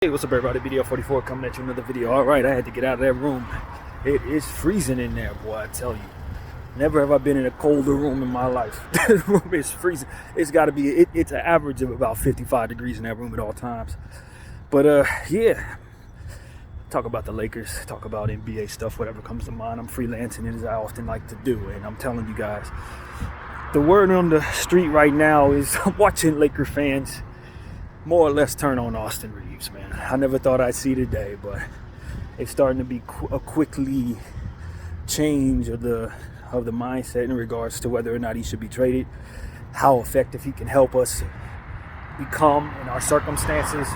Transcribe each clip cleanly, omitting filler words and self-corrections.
Hey, what's up everybody, BDL 44 coming at you another video. Alright, I had to get out of that room. It is freezing in there, boy, I tell you. Never have I been in a colder room in my life. The room is freezing. It's got to be, it's an average of about 55 degrees in that room at all times. But yeah, talk about the Lakers, talk about NBA stuff, whatever comes to mind. I'm freelancing as I often like to do, and I'm telling you guys, the word on the street right now is I'm watching Laker fans more or less turn on Austin Reaves, man. I never thought I'd see today, but it's starting to be a quickly change of the mindset in regards to whether or not he should be traded, how effective he can help us become in our circumstances.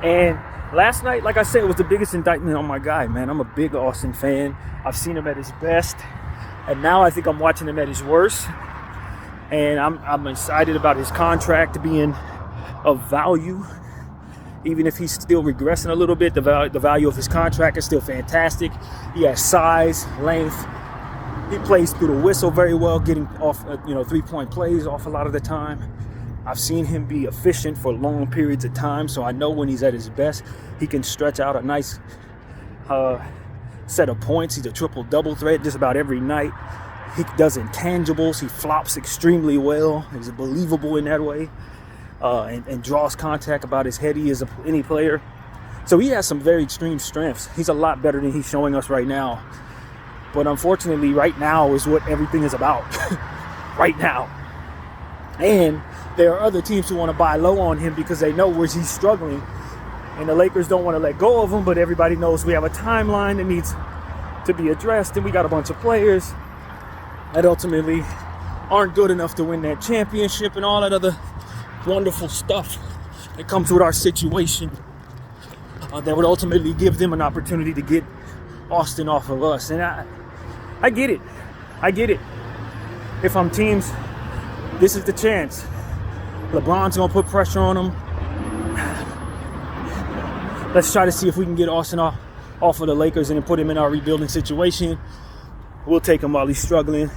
And last night, like I said, was the biggest indictment on my guy, man. I'm a big Austin fan. I've seen him at his best, and now I think I'm watching him at his worst. And I'm excited about his contract being of value, even if he's still regressing a little bit. The value of his contract is still fantastic. He has size, length. He plays through the whistle very well, getting off 3-point plays off a lot of the time. I've seen him be efficient for long periods of time, so I know when he's at his best, he can stretch out a nice set of points. He's a triple-double threat just about every night. He does intangibles. He flops extremely well. He's believable in that way. And draws contact about as heady as any player. So he has some very extreme strengths. He's a lot better than he's showing us right now. But unfortunately, right now is what everything is about. Right now. And there are other teams who want to buy low on him because they know where he's struggling. And the Lakers don't want to let go of him, but everybody knows we have a timeline that needs to be addressed. And we got a bunch of players that ultimately aren't good enough to win that championship and all that other wonderful stuff that comes with our situation that would ultimately give them an opportunity to get Austin off of us. And I get it. If I'm teams, this is the chance. LeBron's gonna put pressure on them. Let's try to see if we can get Austin off of the Lakers and then put him in our rebuilding situation. We'll take him while he's struggling,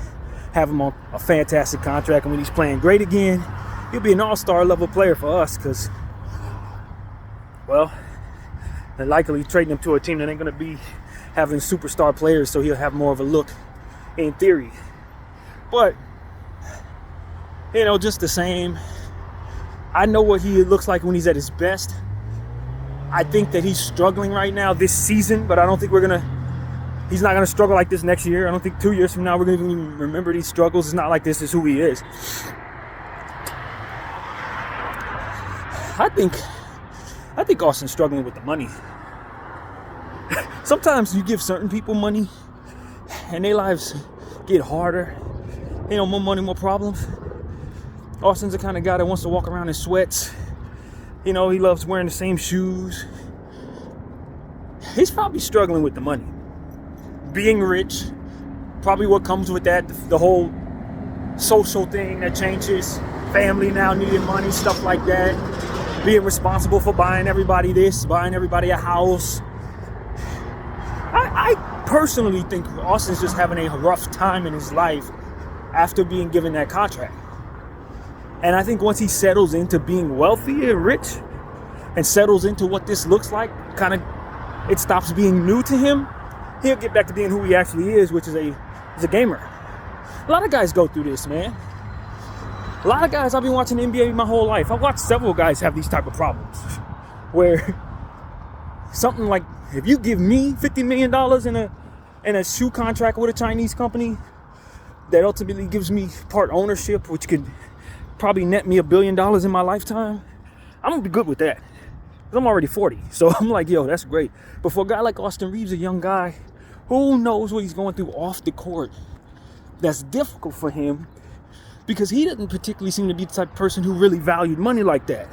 have him on a fantastic contract, and when he's playing great again, he'll be an all-star level player for us because, well, they're likely trading him to a team that ain't going to be having superstar players, so he'll have more of a look in theory. But, just the same, I know what he looks like when he's at his best. I think that he's struggling right now this season, but I don't think he's not going to struggle like this next year. I don't think 2 years from now we're going to even remember these struggles. It's not like this is who he is. I think Austin's struggling with the money. Sometimes you give certain people money and their lives get harder. More money, more problems. Austin's the kind of guy that wants to walk around in sweats. He loves wearing the same shoes. He's probably struggling with the money. Being rich, probably what comes with that, the whole social thing that changes. Family now needing money, stuff like that. Being responsible for buying everybody this, buying everybody a house. I personally think Austin's just having a rough time in his life after being given that contract. And I think once he settles into being wealthy and rich and settles into what this looks like, it stops being new to him, he'll get back to being who he actually is, which is a gamer. A lot of guys go through this, man. A lot of guys, I've been watching the NBA my whole life. I've watched several guys have these type of problems where something like, if you give me $50 million in a shoe contract with a Chinese company that ultimately gives me part ownership, which could probably net me $1 billion in my lifetime, I'm gonna be good with that. 'Cause I'm already 40. So I'm like, yo, that's great. But for a guy like Austin Reaves, a young guy, who knows what he's going through off the court, that's difficult for him. Because he doesn't particularly seem to be the type of person who really valued money like that.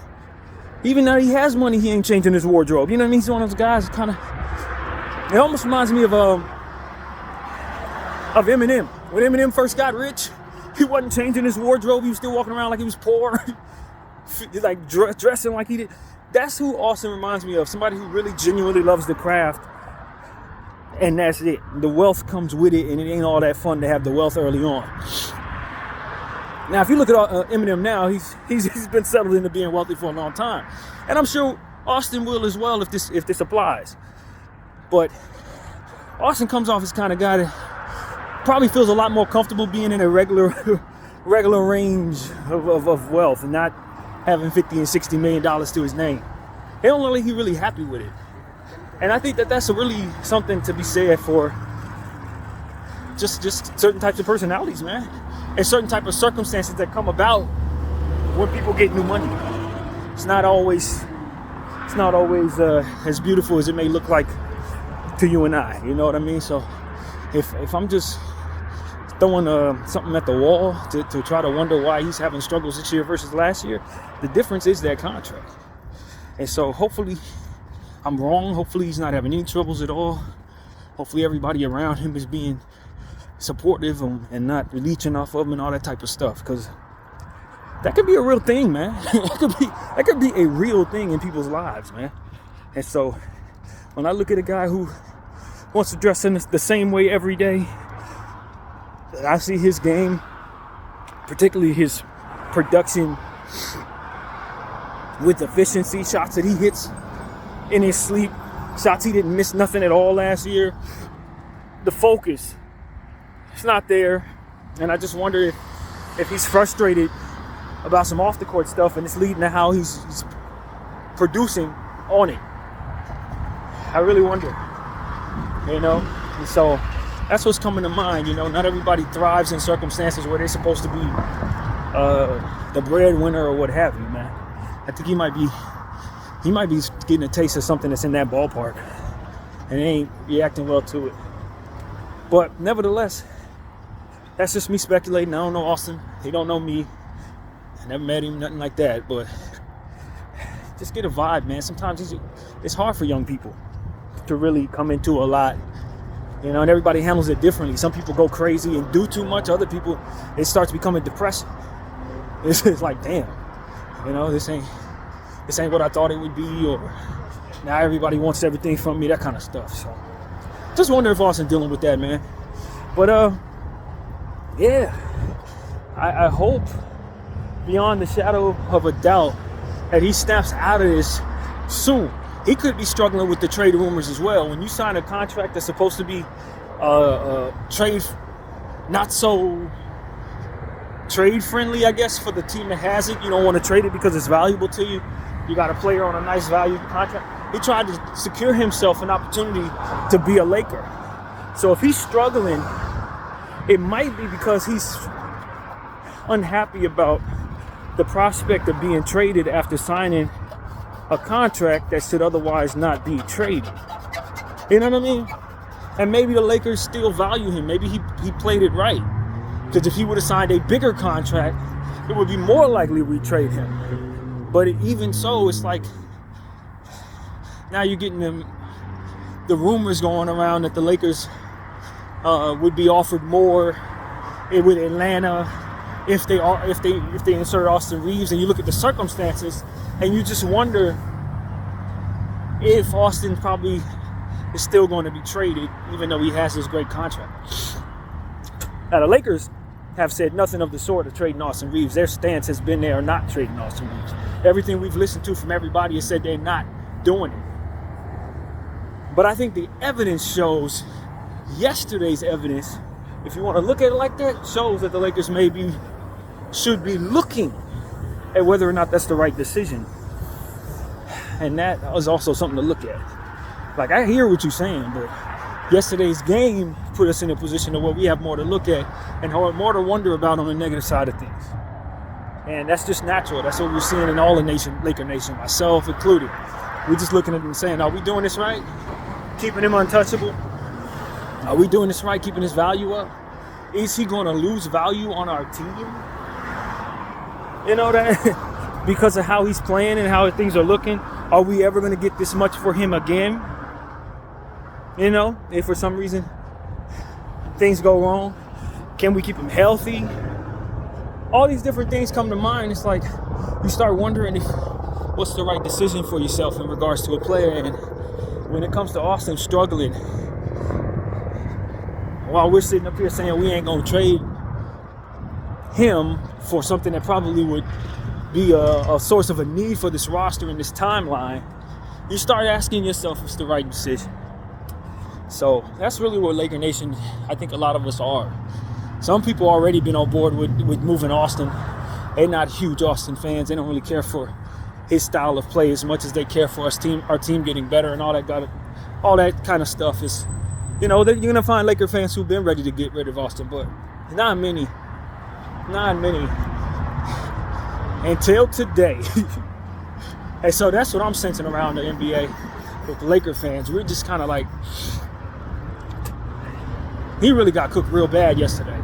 Even though he has money, he ain't changing his wardrobe. You know what I mean? He's one of those guys it almost reminds me of Eminem. When Eminem first got rich, he wasn't changing his wardrobe. He was still walking around like he was poor. Like dressing like he did. That's who Austin reminds me of. Somebody who really genuinely loves the craft. And that's it. The wealth comes with it, and it ain't all that fun to have the wealth early on. Now, if you look at Eminem now, he's been settled into being wealthy for a long time. And I'm sure Austin will as well if this applies. But Austin comes off as kind of guy that probably feels a lot more comfortable being in a regular range of wealth and not having $50 and $60 million to his name. He don't look like he's really happy with it. And I think that that's really something to be said for just certain types of personalities, man. And certain type of circumstances that come about when people get new money. It's not always as beautiful as it may look like to you and I. You know what I mean? So if I'm just throwing something at the wall to try to wonder why he's having struggles this year versus last year, the difference is that contract. And so hopefully I'm wrong. Hopefully he's not having any troubles at all. Hopefully everybody around him is being supportive and not leeching off of him and all that type of stuff, because that could be a real thing, man. that could be a real thing in people's lives, man. And so when I look at a guy who wants to dress in the same way every day, I see his game, particularly his production with efficiency, shots that he hits in his sleep, shots he didn't miss nothing at all last year. The focus, it's not there. And I just wonder if he's frustrated about some off the court stuff and it's leading to how he's producing on it. I really wonder, you know. And so that's what's coming to mind. You know, not everybody thrives in circumstances where they're supposed to be the breadwinner or what have you, man. I think he might be getting a taste of something that's in that ballpark and he ain't reacting well to it. But nevertheless, that's just me speculating. I don't know Austin. He don't know me. I never met him, nothing like that. But just get a vibe, man. Sometimes it's hard for young people to really come into a lot, you know, and everybody handles it differently. Some people go crazy and do too much. Other people, it starts becoming depressing. It's like, damn, you know, this ain't what I thought it would be, or now everybody wants everything from me, that kind of stuff. So just wonder if Austin dealing with that, man. But yeah, I hope beyond the shadow of a doubt that he snaps out of this soon. He could be struggling with the trade rumors as well. When you sign a contract that's supposed to be trade, not so trade friendly, I guess, for the team that has it. You don't want to trade it because it's valuable to you. You got a player on a nice value contract. He tried to secure himself an opportunity to be a Laker. So if he's struggling, it might be because he's unhappy about the prospect of being traded after signing a contract that should otherwise not be traded. You know what I mean? And maybe the Lakers still value him. Maybe he played it right. Because if he would have signed a bigger contract, it would be more likely we trade him. But even so, it's like now you're getting the rumors going around that the Lakers would be offered more with Atlanta if they insert Austin Reeves, and you look at the circumstances and you just wonder if Austin probably is still going to be traded even though he has this great contract. Now the Lakers have said nothing of the sort of trading Austin Reeves. Their stance has been they are not trading Austin Reeves. Everything we've listened to from everybody has said they're not doing it. But I think the evidence shows, yesterday's evidence, if you want to look at it like that, shows that the Lakers should be looking at whether or not that's the right decision. And that is also something to look at. Like, I hear what you're saying, but yesterday's game put us in a position where we have more to look at and more to wonder about on the negative side of things. And that's just natural. That's what we're seeing in all the nation, Laker Nation, myself included. We're just looking at them saying, are we doing this right? Keeping him untouchable? Are we doing this right? Keeping his value up? Is he going to lose value on our team? You know that? Because of how he's playing and how things are looking. Are we ever going to get this much for him again? You know, if for some reason things go wrong, can we keep him healthy? All these different things come to mind. It's like you start wondering what's the right decision for yourself in regards to a player. And when it comes to Austin struggling, while we're sitting up here saying we ain't going to trade him for something that probably would be a source of a need for this roster in this timeline, you start asking yourself if it's the right decision. So that's really where Laker Nation, I think a lot of us are. Some people already been on board with moving Austin. They're not huge Austin fans. They don't really care for his style of play as much as they care for our team getting better and all that kind of stuff. Is, you know, you're gonna find Laker fans who've been ready to get rid of Austin, but not many until today. And so that's what I'm sensing around the NBA with the Laker fans. We're just kind of like, he really got cooked real bad yesterday.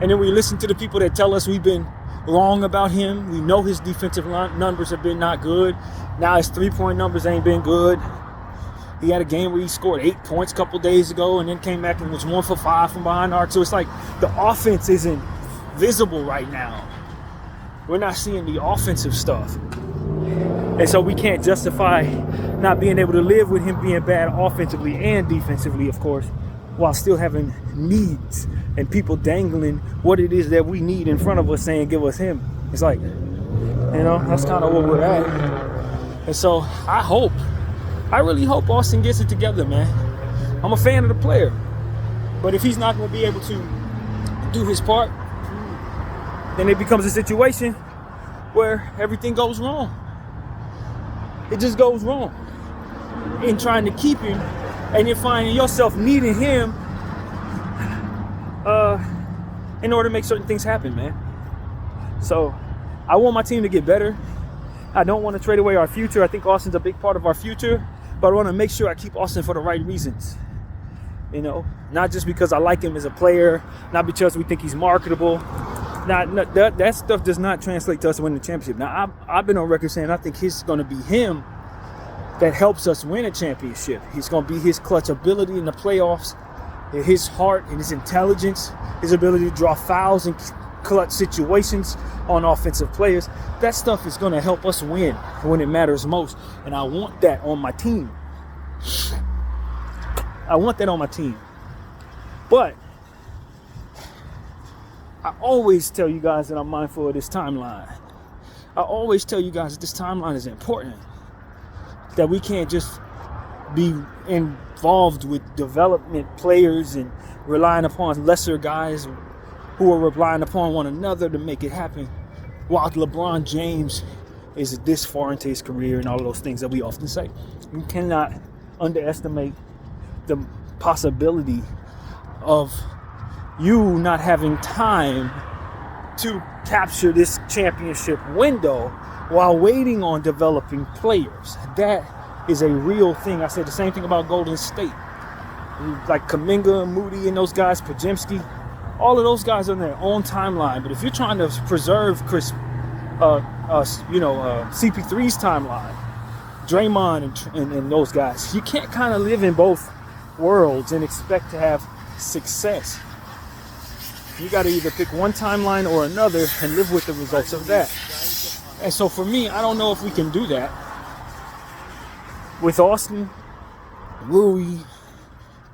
And then we listen to the people that tell us we've been wrong about him. We know his defensive numbers have been not good. Now his three-point numbers ain't been good. He had a game where he scored 8 points a couple days ago and then came back and was 1 for 5 from behind the arc. So it's like the offense isn't visible right now. We're not seeing the offensive stuff. And so we can't justify not being able to live with him being bad offensively and defensively, of course, while still having needs and people dangling what it is that we need in front of us saying, give us him. It's like, you know, that's kind of where we're at. And so I really hope Austin gets it together, man. I'm a fan of the player. But if he's not going to be able to do his part, then it becomes a situation where everything goes wrong. It just goes wrong in trying to keep him, and you're finding yourself needing him in order to make certain things happen, man. So I want my team to get better. I don't want to trade away our future. I think Austin's a big part of our future, but I want to make sure I keep Austin for the right reasons. You know, not just because I like him as a player, not because we think he's marketable. That stuff does not translate to us winning the championship. Now, I've been on record saying I think it's going to be him that helps us win a championship. He's going to be his clutch ability in the playoffs, his heart and his intelligence, his ability to draw fouls in clutch situations on offensive players. That stuff is going to help us win when it matters most. And I want that on my team. I want that on my team. But I always tell you guys that I'm mindful of this timeline. I always tell you guys that this timeline is important. That we can't just be involved with development players and relying upon lesser guys who are relying upon one another to make it happen. While LeBron James is this far into his career and all of those things that we often say. You cannot underestimate the possibility of you not having time to capture this championship window while waiting on developing players. That is a real thing. I said the same thing about Golden State. Like Kuminga, Moody, and those guys, Podziemski, all of those guys are on their own timeline. But if you're trying to preserve CP3's timeline, Draymond and those guys, you can't kind of live in both worlds and expect to have success. You got to either pick one timeline or another and live with the results of that. And so for me, I don't know if we can do that with Austin, Rui,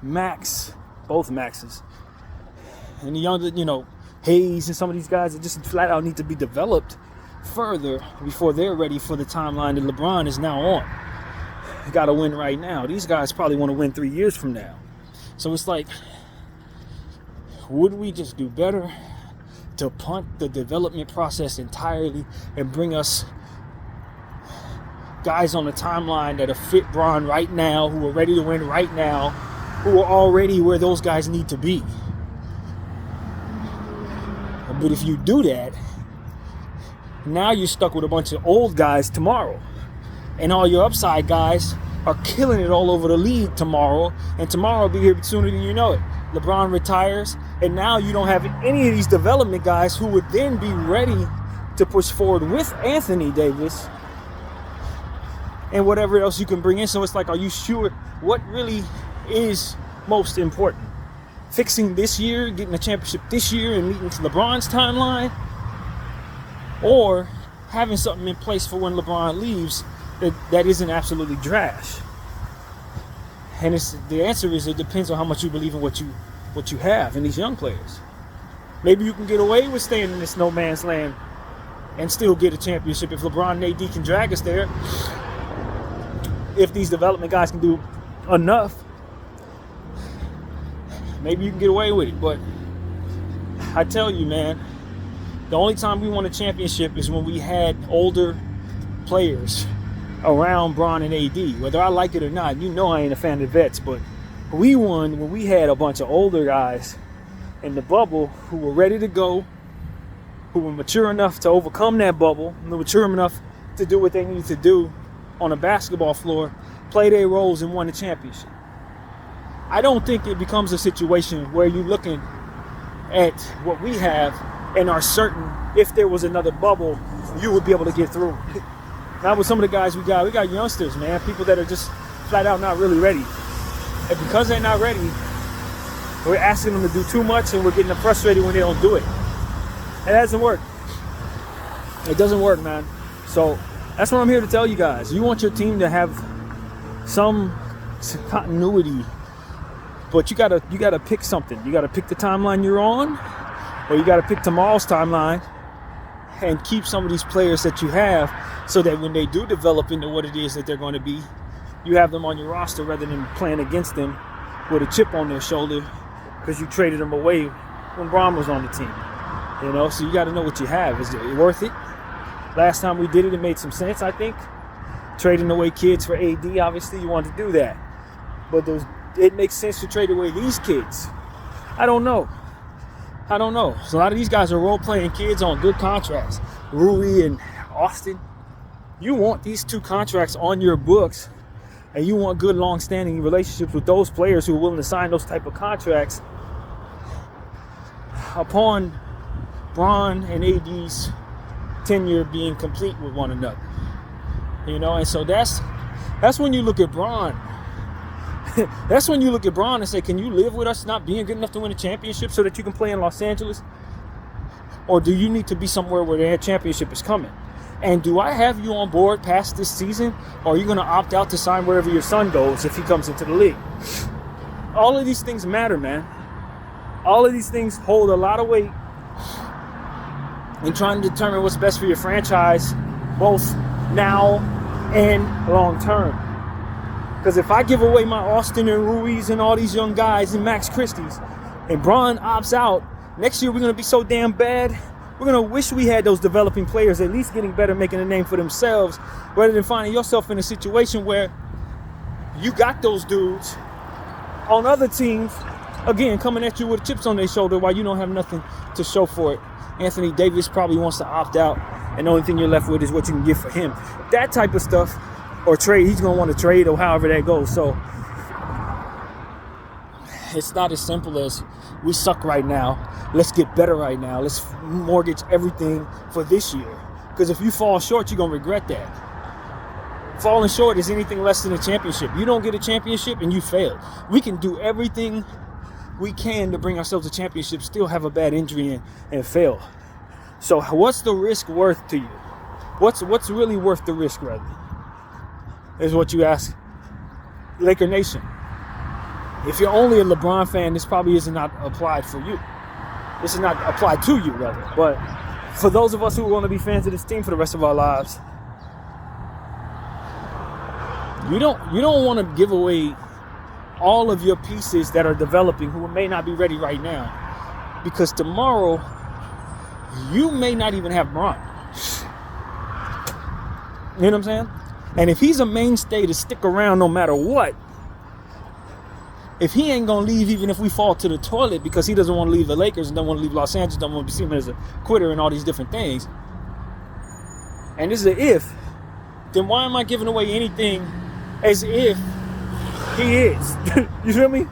Max, both Maxes, and the younger, Hayes and some of these guys that just flat out need to be developed further before they're ready for the timeline that LeBron is now on. You got to win right now. These guys probably want to win 3 years from now. So it's like, would we just do better to punt the development process entirely and bring us guys on the timeline that are fit Bron right now, who are ready to win right now, who are already where those guys need to be? But if you do that, now you're stuck with a bunch of old guys tomorrow. And all your upside guys are killing it all over the league tomorrow. And tomorrow will be here sooner than you know it. LeBron retires, and now you don't have any of these development guys who would then be ready to push forward with Anthony Davis and whatever else you can bring in. So it's like, are you sure what really is most important? Fixing this year, getting a championship this year and meeting to LeBron's timeline? Or having something in place for when LeBron leaves that isn't absolutely trash? And the answer is, it depends on how much you believe in what you have in these young players. Maybe you can get away with staying in this no man's land and still get a championship if LeBron and AD can drag us there. if these development guys can do enough, maybe you can get away with it. But I tell you, man, the only time we won a championship is when we had older players around Bron and AD. Whether I like it or not, you know I ain't a fan of the vets, but we won when we had a bunch of older guys in the bubble who were ready to go, who were mature enough to overcome that bubble, and mature enough to do what they needed to do on a basketball floor, play their roles, and won the championship. I don't think it becomes a situation where you're looking at what we have and are certain if there was another bubble, you would be able to get through. Not with some of the guys we got youngsters, man, people that are just flat out not really ready. And because they're not ready, we're asking them to do too much and we're getting them frustrated when they don't do it. It doesn't work. It doesn't work, man. So that's what I'm here to tell you guys. You want your team to have some continuity, but you gotta pick something. You gotta pick the timeline you're on, or you gotta pick tomorrow's timeline and keep some of these players that you have so that when they do develop into what it is that they're going to be, you have them on your roster rather than playing against them with a chip on their shoulder because you traded them away when Bron was on the team. You know, so you got to know what you have. Is it worth it? Last time we did it, it made some sense, I think. Trading away kids for AD, obviously you want to do that. But it makes sense to trade away these kids. I don't know. So a lot of these guys are role-playing kids on good contracts. Rui and Austin. You want these two contracts on your books, and you want good, long-standing relationships with those players who are willing to sign those type of contracts upon Bron and AD's tenure being complete with one another. You know, and so that's when you look at Bron. That's when you look at Bron and say, can you live with us not being good enough to win a championship so that you can play in Los Angeles? Or do you need to be somewhere where their championship is coming? And do I have you on board past this season? Or are you going to opt out to sign wherever your son goes if he comes into the league? All of these things matter, man. All of these things hold a lot of weight in trying to determine what's best for your franchise, both now and long term. Because if I give away my Austin and Ruiz and all these young guys and Max Christie's, and Bron opts out, next year we're going to be so damn bad, we're going to wish we had those developing players at least getting better, making a name for themselves, rather than finding yourself in a situation where you got those dudes on other teams, again, coming at you with chips on their shoulder while you don't have nothing to show for it. Anthony Davis probably wants to opt out, and the only thing you're left with is what you can get for him. That type of stuff, or trade, he's going to want to trade, or however that goes. So it's not as simple as we suck right now, let's get better right now, let's mortgage everything for this year. Because if you fall short, you're going to regret that. Falling short is anything less than a championship. You don't get a championship and you failed. We can do everything we can to bring ourselves a championship, still have a bad injury and fail. So what's the risk worth to you? What's really worth the risk, rather, is what you ask Laker Nation. If you're only a LeBron fan, this probably is not applied for you. This is not applied to you, rather. But for those of us who want to be fans of this team for the rest of our lives, you don't want to give away all of your pieces that are developing who may not be ready right now, because tomorrow you may not even have Bron. You know what I'm saying? And if he's a mainstay to stick around no matter what, if he ain't gonna leave even if we fall to the toilet because he doesn't want to leave the Lakers and don't want to leave Los Angeles, don't want to be seen as a quitter and all these different things, and this is an if, then why am I giving away anything as if he is? You feel me?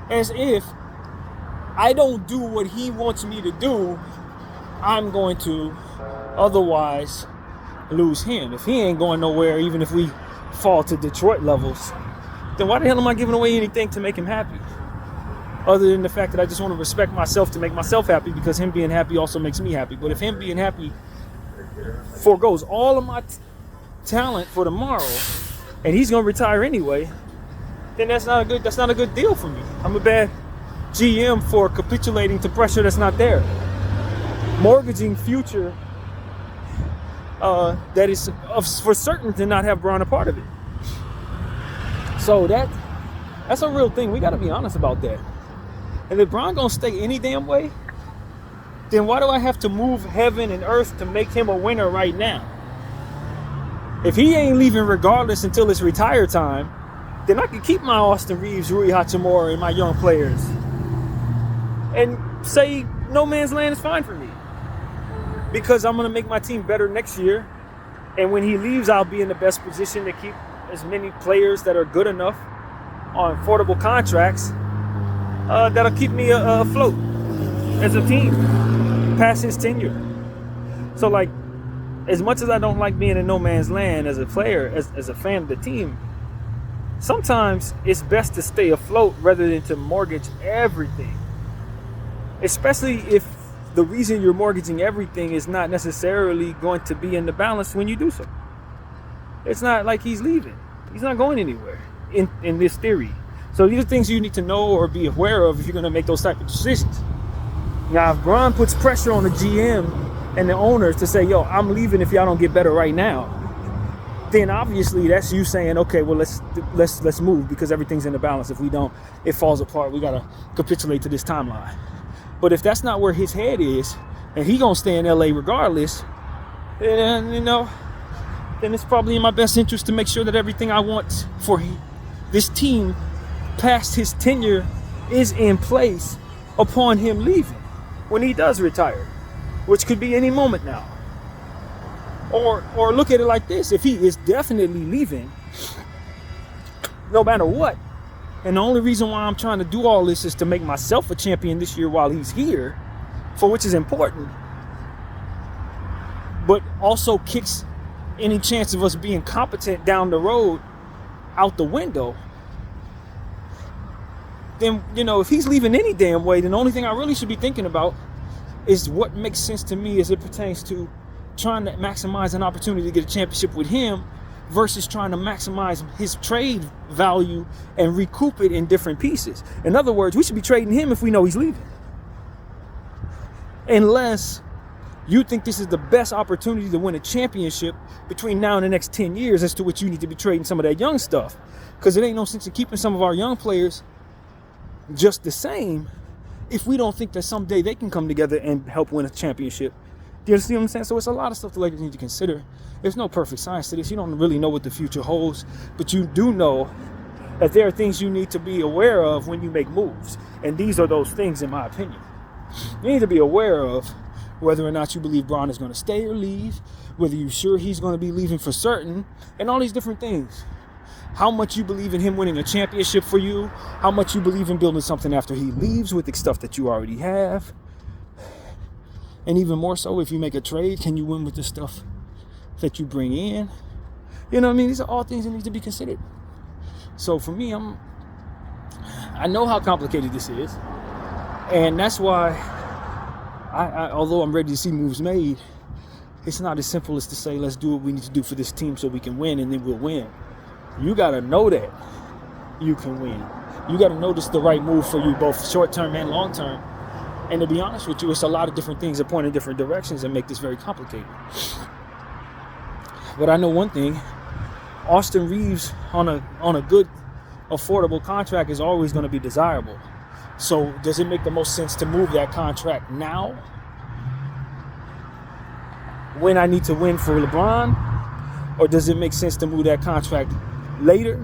As if I don't do what he wants me to do, I'm going to otherwise lose him. If he ain't going nowhere, even if we fall to Detroit levels, then why the hell am I giving away anything to make him happy? Other than the fact that I just want to respect myself to make myself happy, because him being happy also makes me happy. But if him being happy forgoes all of my talent for tomorrow, and he's gonna retire anyway, then that's not a good deal for me. I'm a bad GM for capitulating to pressure that's not there. Mortgaging future that is for certain to not have Bron a part of it. So that's a real thing. We got to be honest about that. And if LeBron gonna stay any damn way, then why do I have to move heaven and earth to make him a winner right now? If he ain't leaving regardless until it's retire time, then I can keep my Austin Reeves, Rui Hachimura, and my young players and say no man's land is fine for me, because I'm going to make my team better next year. And when he leaves, I'll be in the best position to keep as many players that are good enough on affordable contracts that'll keep me afloat as a team past his tenure. So, like, as much as I don't like being in no man's land as a player, as a fan of the team, sometimes it's best to stay afloat rather than to mortgage everything. Especially if the reason you're mortgaging everything is not necessarily going to be in the balance when you do so. It's not like he's leaving. He's not going anywhere in this theory. So these are things you need to know or be aware of if you're going to make those type of decisions. Now, if Bron puts pressure on the GM and the owners to say, yo, I'm leaving if y'all don't get better right now, then obviously that's you saying, okay, well, let's move because everything's in the balance. If we don't, it falls apart. We got to capitulate to this timeline. But if that's not where his head is, and he gonna stay in LA regardless, then, then it's probably in my best interest to make sure that everything I want for this team past his tenure is in place upon him leaving when he does retire, which could be any moment now. Or look at it like this: if he is definitely leaving, no matter what, and the only reason why I'm trying to do all this is to make myself a champion this year while he's here, for which is important, but also kicks any chance of us being competent down the road out the window, then, if he's leaving any damn way, then the only thing I really should be thinking about is what makes sense to me as it pertains to trying to maximize an opportunity to get a championship with him versus trying to maximize his trade value and recoup it in different pieces. In other words, we should be trading him if we know he's leaving. Unless you think this is the best opportunity to win a championship between now and the next 10 years, as to which you need to be trading some of that young stuff. Because it ain't no sense in keeping some of our young players just the same if we don't think that someday they can come together and help win a championship. Do you see what I'm saying? So it's a lot of stuff the Lakers need to consider. There's no perfect science to this. You don't really know what the future holds, but you do know that there are things you need to be aware of when you make moves. And these are those things, in my opinion. You need to be aware of whether or not you believe Bron is going to stay or leave, whether you're sure he's going to be leaving for certain, and all these different things. How much you believe in him winning a championship for you, how much you believe in building something after he leaves with the stuff that you already have. And even more so, if you make a trade, can you win with the stuff that you bring in? You know what I mean? These are all things that need to be considered. So for me, I know how complicated this is. And that's why, although I'm ready to see moves made, it's not as simple as to say, let's do what we need to do for this team so we can win, and then we'll win. You got to know that you can win. You got to know this is the right move for you, both short-term and long-term. And to be honest with you, it's a lot of different things that point in different directions and make this very complicated. But I know one thing: Austin Reeves on a good, affordable contract is always going to be desirable. So does it make the most sense to move that contract now, when I need to win for LeBron? Or does it make sense to move that contract later,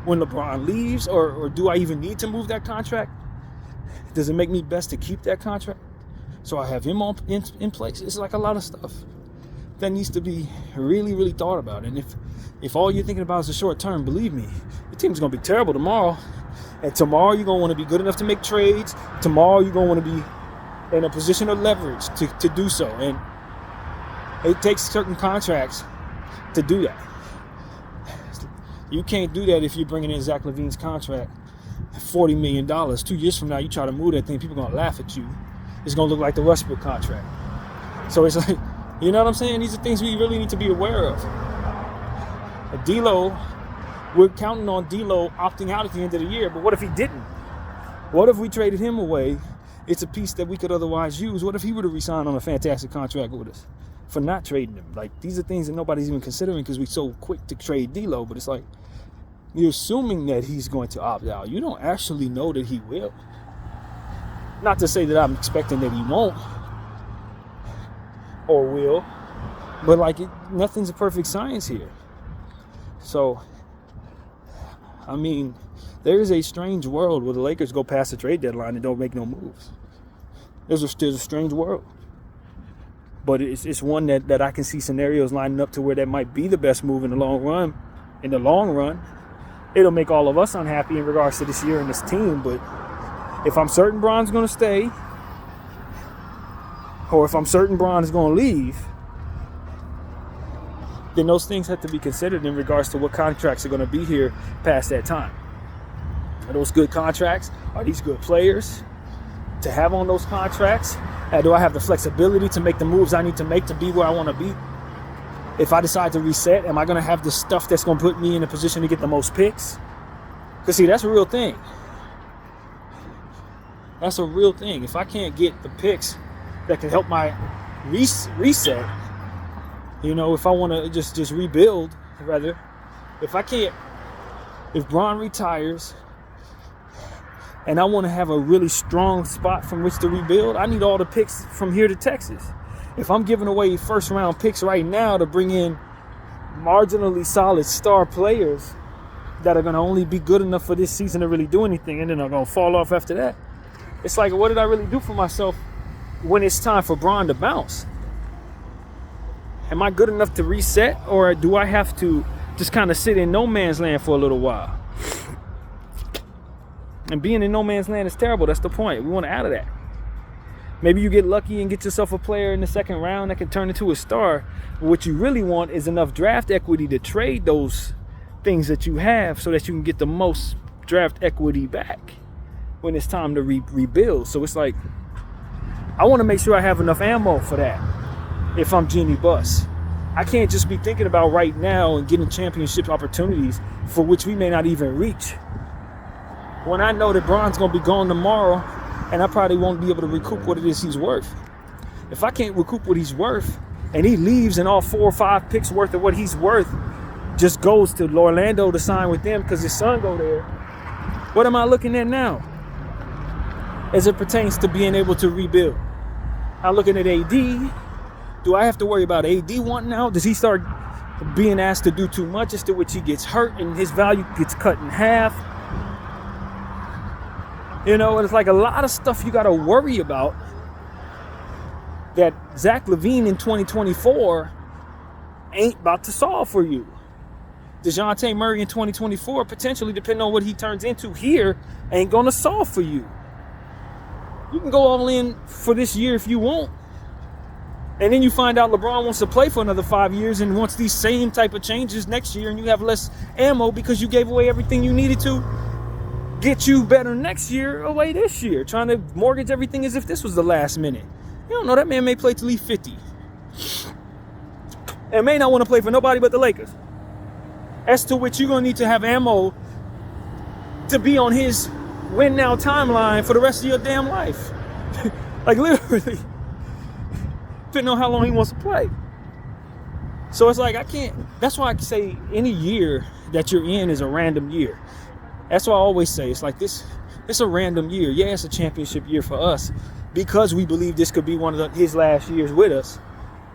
when LeBron leaves? Or do I even need to move that contract? Does it make me best to keep that contract so I have him in place? It's like a lot of stuff that needs to be really, really thought about. And if all you're thinking about is the short term, believe me, the team's going to be terrible tomorrow. And tomorrow you're going to want to be good enough to make trades. Tomorrow you're going to want to be in a position of leverage to do so. And it takes certain contracts to do that. You can't do that if you're bringing in Zach LaVine's contract, $40 million. 2 years from now, you try to move that thing, people are going to laugh at you. It's going to look like the Westbrook contract. So it's like, you know what I'm saying? These are things we really need to be aware of. D'Lo, we're counting on D'Lo opting out at the end of the year, but what if he didn't? What if we traded him away? It's a piece that we could otherwise use. What if he would have re-signed on a fantastic contract with us for not trading him? Like, these are things that nobody's even considering because we're so quick to trade D'Lo, but it's like, You're assuming that he's going to opt out. You don't actually know that he will. Not to say that I'm expecting that he won't or will, but like nothing's a perfect science here. So, I mean, there is a strange world where the Lakers go past the trade deadline and don't make no moves. There's a strange world. But it's one that I can see scenarios lining up to where that might be the best move in the long run. In the long run, it'll make all of us unhappy in regards to this year and this team. But if I'm certain Bron's going to stay, or if I'm certain Bron is going to leave, then those things have to be considered in regards to what contracts are going to be here past that time. Are those good contracts? Are these good players to have on those contracts? Do I have the flexibility to make the moves I need to make to be where I want to be? If I decide to reset, am I going to have the stuff that's going to put me in a position to get the most picks? Because, see, that's a real thing. That's a real thing. If I can't get the picks that can help my reset, you know, if I want to just rebuild, rather, if Bron retires and I want to have a really strong spot from which to rebuild, I need all the picks from here to Texas. If I'm giving away first round picks right now to bring in marginally solid star players that are going to only be good enough for this season to really do anything, and then are going to fall off after that, it's like, what did I really do for myself when it's time for Bron to bounce? Am I good enough to reset, or do I have to just kind of sit in no man's land for a little while? And being in no man's land is terrible. That's the point. We want out of that. Maybe you get lucky and get yourself a player in the second round that can turn into a star. But what you really want is enough draft equity to trade those things that you have so that you can get the most draft equity back when it's time to rebuild. So it's like, I want to make sure I have enough ammo for that if I'm Jeanie Buss. I can't just be thinking about right now and getting championship opportunities for which we may not even reach, when I know that Bron's going to be gone tomorrow and I probably won't be able to recoup what it is he's worth. If I can't recoup what he's worth and he leaves and all 4 or 5 picks worth of what he's worth just goes to Orlando to sign with them because his son go there, what am I looking at now as it pertains to being able to rebuild? I'm looking at AD. Do I have to worry about AD wanting out? Does he start being asked to do too much, as to which he gets hurt and his value gets cut in half? You know, it's like a lot of stuff you got to worry about that Zach LaVine in 2024 ain't about to solve for you. DeJounte Murray in 2024, potentially, depending on what he turns into here, ain't going to solve for you. You can go all in for this year if you want. And then you find out LeBron wants to play for another 5 years and wants these same type of changes next year, and you have less ammo because you gave away everything you needed to get you better next year away this year, trying to mortgage everything as if this was the last minute. You don't know, that man may play till he's 50 and may not want to play for nobody but the Lakers. As to which you're going to need to have ammo to be on his win now timeline for the rest of your damn life. Like, literally, depending on how long he wants to play. So it's like, I can't, that's why I can say any year that you're in is a random year. That's why I always say, it's like this, it's a random year. Yeah, it's a championship year for us because we believe this could be one of his last years with us.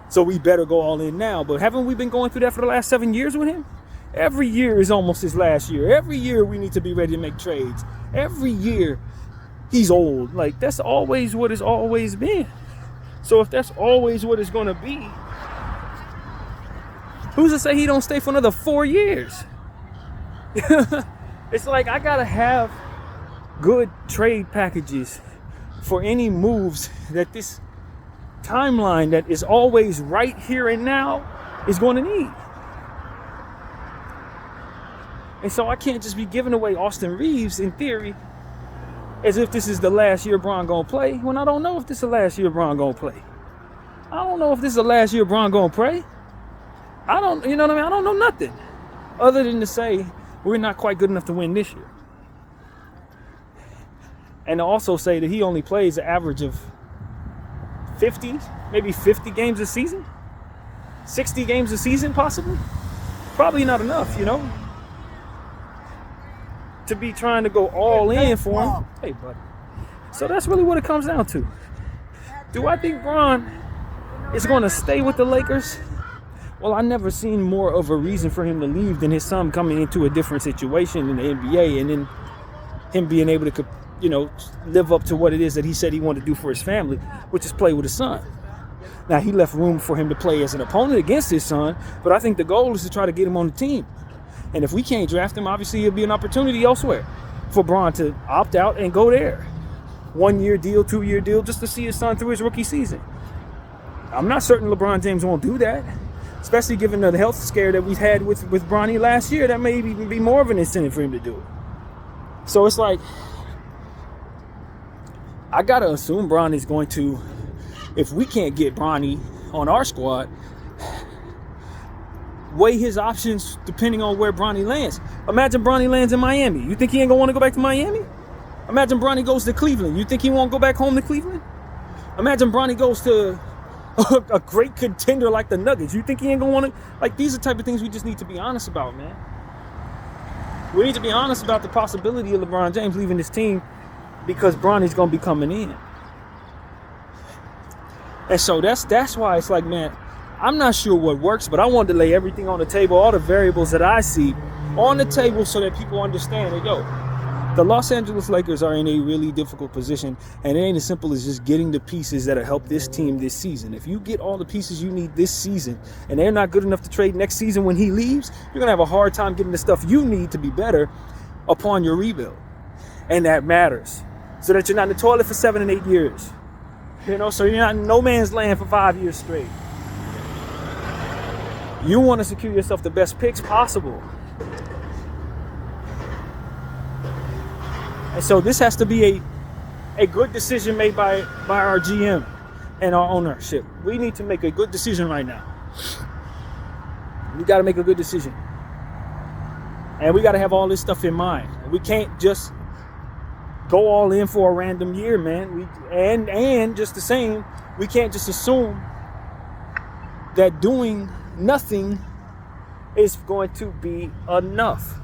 So we better go all in now. But haven't we been going through that for the last 7 years with him? Every year is almost his last year. Every year we need to be ready to make trades. Every year he's old. Like, that's always what it's always been. So if that's always what it's going to be, who's to say he don't stay for another 4 years? It's like, I got to have good trade packages for any moves that this timeline that is always right here and now is going to need. And so I can't just be giving away Austin Reeves in theory as if this is the last year Bron gonna play, when I don't know if this is the last year Bron gonna play. I don't know if this is the last year Bron gonna play. I don't, you know what I mean? I don't know nothing other than to say we're not quite good enough to win this year. And to also say that he only plays an average of 50, maybe 50 games a season, 60 games a season possibly. Probably not enough, you know. to be trying to go all in for him. Hey, buddy. So that's really what it comes down to. Do I think Bron is going to stay with the Lakers? Well, I never seen more of a reason for him to leave than his son coming into a different situation in the NBA, and then him being able to, live up to what it is that he said he wanted to do for his family, which is play with his son. Now, he left room for him to play as an opponent against his son, but I think the goal is to try to get him on the team. And if we can't draft him, obviously it'll be an opportunity elsewhere for Bron to opt out and go there. 1-year deal, 2-year deal, just to see his son through his rookie season. I'm not certain LeBron James won't do that, especially given the health scare that we've had with Bronny last year. That may even be more of an incentive for him to do it. So it's like, I got to assume Bron is going to, if we can't get Bronny on our squad, weigh his options depending on where Bronny lands. Imagine Bronny lands in Miami. You think he ain't going to want to go back to Miami? Imagine Bronny goes to Cleveland. You think he won't go back home to Cleveland? Imagine Bronny goes to a great contender like the Nuggets. You think he ain't going to want to? Like, these are the type of things we just need to be honest about, man. We need to be honest about the possibility of LeBron James leaving this team because Bronny's going to be coming in. And so that's why it's like, man, I'm not sure what works, but I wanted to lay everything on the table, all the variables that I see on the table so that people understand that, the Los Angeles Lakers are in a really difficult position, and it ain't as simple as just getting the pieces that'll help this team this season. If you get all the pieces you need this season, and they're not good enough to trade next season when he leaves, you're going to have a hard time getting the stuff you need to be better upon your rebuild. And that matters, so that you're not in the toilet for 7 and 8 years. So you're not in no man's land for 5 years straight. You want to secure yourself the best picks possible. And so this has to be a good decision made by our GM and our ownership. We need to make a good decision right now. We got to make a good decision. And we got to have all this stuff in mind. We can't just go all in for a random year, man. And just the same, we can't just assume that doing nothing is going to be enough,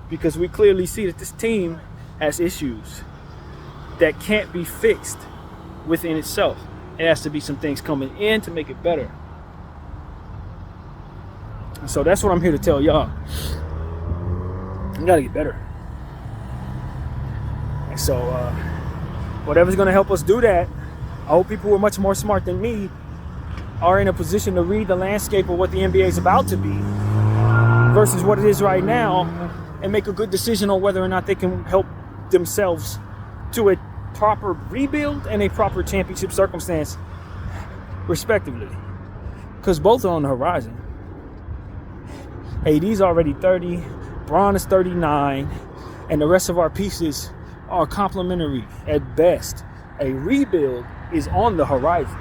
because we clearly see that this team has issues that can't be fixed within itself. It has to be some things coming in to make it better. And so that's what I'm here to tell y'all. You gotta get better. And so whatever's gonna help us do that, I hope people who are much more smart than me are in a position to read the landscape of what the NBA is about to be versus what it is right now, and make a good decision on whether or not they can help themselves to a proper rebuild and a proper championship circumstance, respectively. Because both are on the horizon. AD's already 30, Bron is 39, and the rest of our pieces are complementary at best. A rebuild is on the horizon.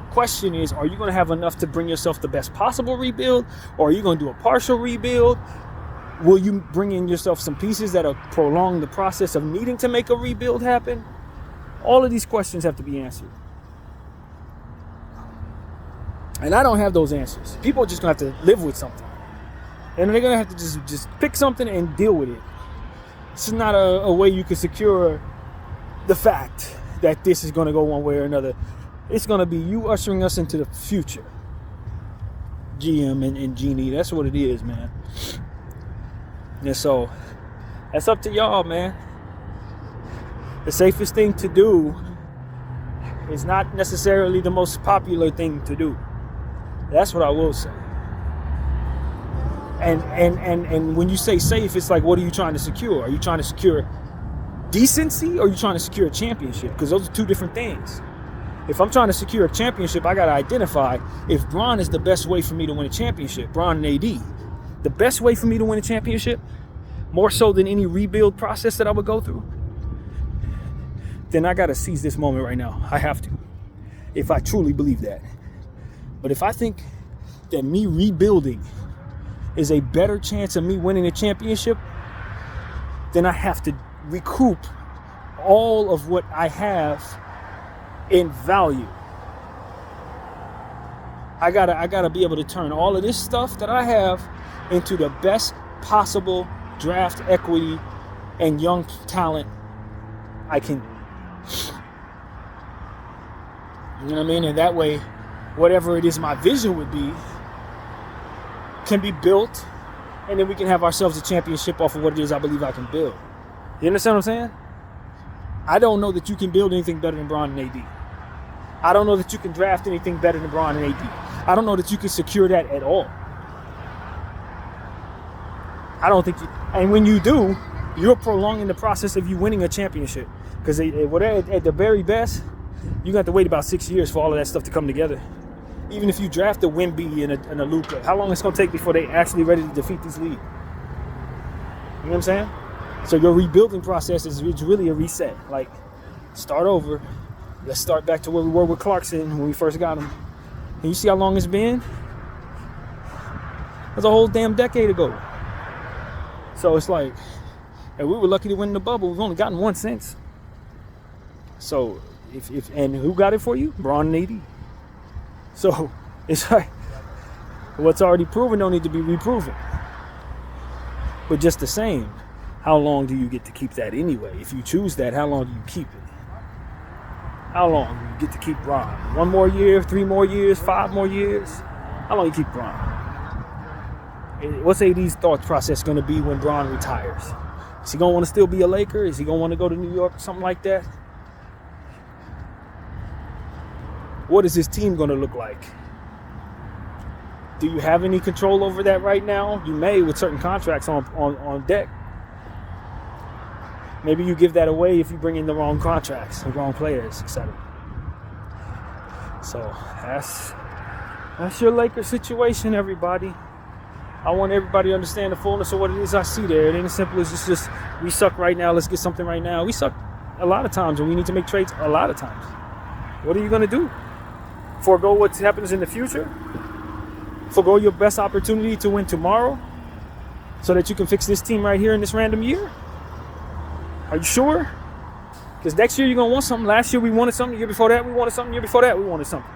Question is, are you going to have enough to bring yourself the best possible rebuild, or are you going to do a partial rebuild? Will you bring in yourself some pieces that'll prolong the process of needing to make a rebuild happen? All of these questions have to be answered. And I don't have those answers. People are just going to have to live with something. And they're going to have to just pick something and deal with it. This is not a way you can secure the fact that this is going to go one way or another. It's going to be you ushering us into the future. GM and Genie, that's what it is, man. And so, that's up to y'all, man. The safest thing to do is not necessarily the most popular thing to do. That's what I will say. And when you say safe, it's like, what are you trying to secure? Are you trying to secure decency, or are you trying to secure a championship? Because those are two different things. If I'm trying to secure a championship, I got to identify if Bron is the best way for me to win a championship, Bron and AD. The best way for me to win a championship, more so than any rebuild process that I would go through, then I got to seize this moment right now. I have to, if I truly believe that. But if I think that me rebuilding is a better chance of me winning a championship, then I have to recoup all of what I have in value. I gotta be able to turn all of this stuff that I have into the best possible draft equity and young talent I can. You know what I mean? And that way, whatever it is my vision would be can be built, and then we can have ourselves a championship off of what it is I believe I can build. You understand what I'm saying? I don't know that you can build anything better than Bron and AD. I don't know that you can draft anything better than Bron and AD. I don't know that you can secure that at all. I don't think you, and when you do, you're prolonging the process of you winning a championship. Because at the very best, you got to wait about 6 years for all of that stuff to come together. Even if you draft a Wemby and a Luka, how long it's going to take before they actually ready to defeat this league? You know what I'm saying? So your rebuilding process is really a reset. Like, start over. Let's start back to where we were with Clarkson when we first got him. And you see how long it's been? That's a whole damn decade ago. So it's like, and we were lucky to win the bubble. We've only gotten one since. So and who got it for you? Bron and AD. So it's like, what's already proven don't need to be reproven. But just the same, how long do you get to keep that anyway? If you choose that, how long do you keep it? How long do you get to keep Bron? 1 more year, 3 more years, 5 more years? How long do you keep Bron? What's AD's thought process going to be when Bron retires? Is he going to want to still be a Laker? Is he going to want to go to New York or something like that? What is his team going to look like? Do you have any control over that right now? You may with certain contracts on deck. Maybe you give that away if you bring in the wrong contracts, the wrong players, etc. So that's your Lakers situation, everybody. I want everybody to understand the fullness of what it is I see there. It ain't as simple as it's just we suck right now, let's get something right now. We suck a lot of times and we need to make trades a lot of times. What are you going to do? Forego what happens in the future? Forego your best opportunity to win tomorrow so that you can fix this team right here in this random year? Are you sure? Because next year you're going to want something. Last year we wanted something. The year before that we wanted something. The year before that we wanted something.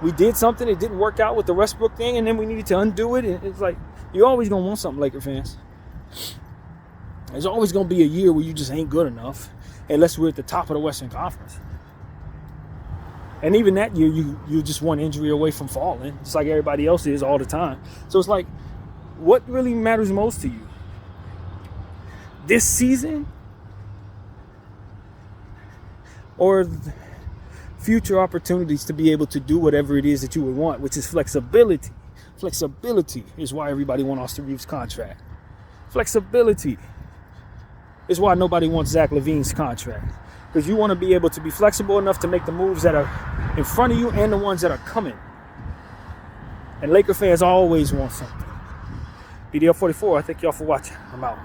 We did something. It didn't work out with the Westbrook thing, and then we needed to undo it. And it's like, you're always going to want something, Laker fans. There's always going to be a year where you just ain't good enough unless we're at the top of the Western Conference. And even that year, you're just one injury away from falling, just like everybody else is all the time. So it's like, what really matters most to you? This season? Or future opportunities to be able to do whatever it is that you would want, which is flexibility. Flexibility is why everybody wants Austin Reeves' contract. Flexibility is why nobody wants Zach LaVine's contract. Because you want to be able to be flexible enough to make the moves that are in front of you and the ones that are coming. And Laker fans always want something. BDL 44, I thank y'all for watching. I'm out.